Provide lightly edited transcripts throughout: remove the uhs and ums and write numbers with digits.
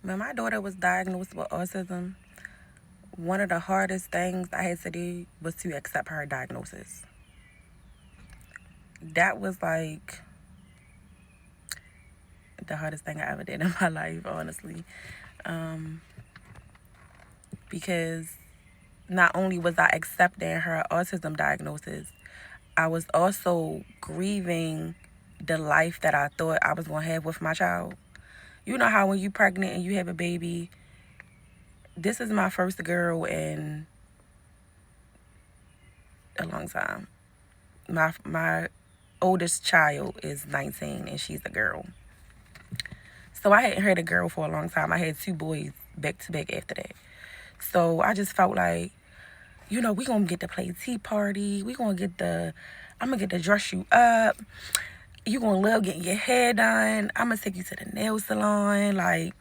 When my daughter was diagnosed with autism, one of the hardest things I had to do was to accept her diagnosis. That was like the hardest thing I ever did in my life, honestly. Um, because not only was I accepting her autism diagnosis, I was also grieving the life that I thought I was going to have with my child. You know how when you're pregnant and you have a baby, this is my first girl in a long time. My oldest child is 19 and she's a girl. So I hadn't had a girl for a long time. I had two boys back to back after that. So I just felt like, we gonna get to play tea party. I'm gonna get to dress you up. You gonna love getting your hair done. I'm gonna take you to the nail salon. Like,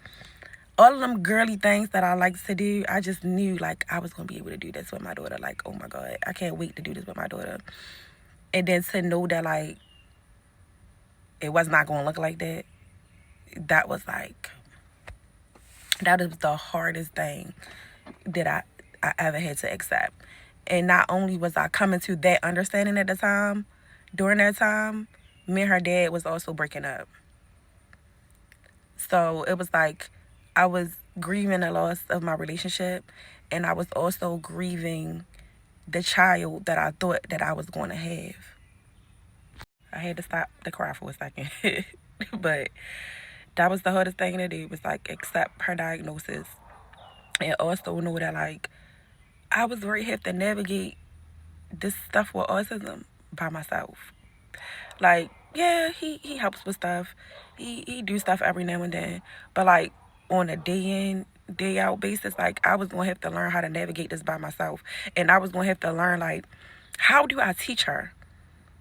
all of them girly things that I like to do, I just knew like I was gonna be able to do this with my daughter. Like, oh my God, I can't wait to do this with my daughter. And then to know that like it was not gonna look like that, that was like that is the hardest thing that I ever had to accept. And not only was I coming to that understanding at the time, during that time, me and her dad was also breaking up. So it was like I was grieving the loss of my relationship, and I was also grieving the child that I thought that I was going to have. I had to stop the cry for a second. But that was the hardest thing to do, was like accept her diagnosis and also know that like I was going to have to navigate this stuff with autism by myself. Like, yeah, he helps with stuff. He do stuff every now and then. But like on a day in, day out basis, like I was gonna have to learn how to navigate this by myself. And I was gonna have to learn like, how do I teach her?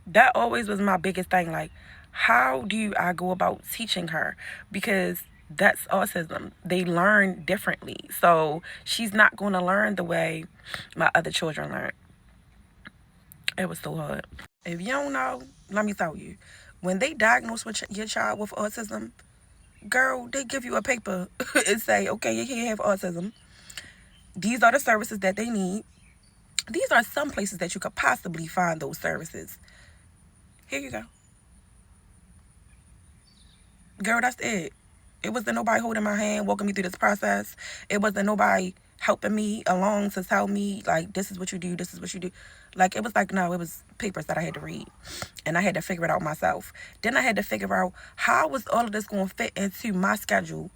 That always was my biggest thing. Like, how do I go about teaching her? Because that's autism. They learn differently. So she's not gonna learn the way my other children learn. It was so hard. If you don't know, let me tell you. When they diagnose with your child with autism, girl, they give you a paper and say, okay, you can't have autism. These are the services that they need. These are some places that you could possibly find those services. Here you go. Girl, that's it. It wasn't nobody holding my hand, walking me through this process. It wasn't nobody helping me along to tell me, like, this is what you do, this is what you do. Like, it was like, no, it was papers that I had to read. And I had to figure it out myself. Then I had to figure out how was all of this going to fit into my schedule